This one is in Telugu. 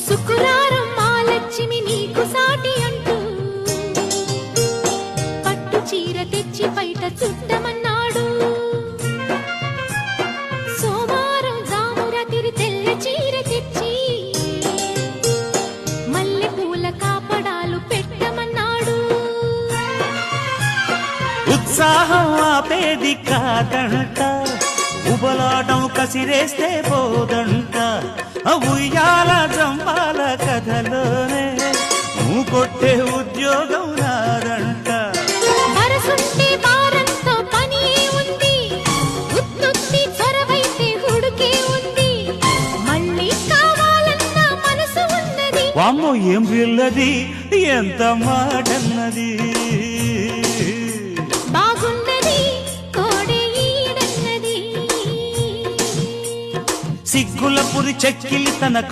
శుక్రారం మా లక్ష్మి నీకు సాటి అంటూ పట్టు చీర తెచ్చి బయట చుట్టమన్నాడు. సోమవారం జామురాతిరి తెల్ల చీర తెచ్చి మల్లె పూల కాపడాలు పెట్టమన్నాడు. ఉత్సాహం ఆపేది కాదంట, ఉబలాటం కసిరేస్తే పోదంట. ఉయ్యాల జంపాల కథలోనే నువ్వు కొట్టే ఉద్యోగం నాదంట. మనసుంటే భారంతో పని ఉంది, ఉత్తుత్తి చొరవైతే హుడుకే ఉంది. మళ్ళీ కావాలన్న మనసు ఉన్నది. వామ్మో ఏం పిల్లది, ఎంత మాటన్నది. బాగున్నది కోడే ఈడన్నది. సిగ్గుల పురి చెక్కిలి తన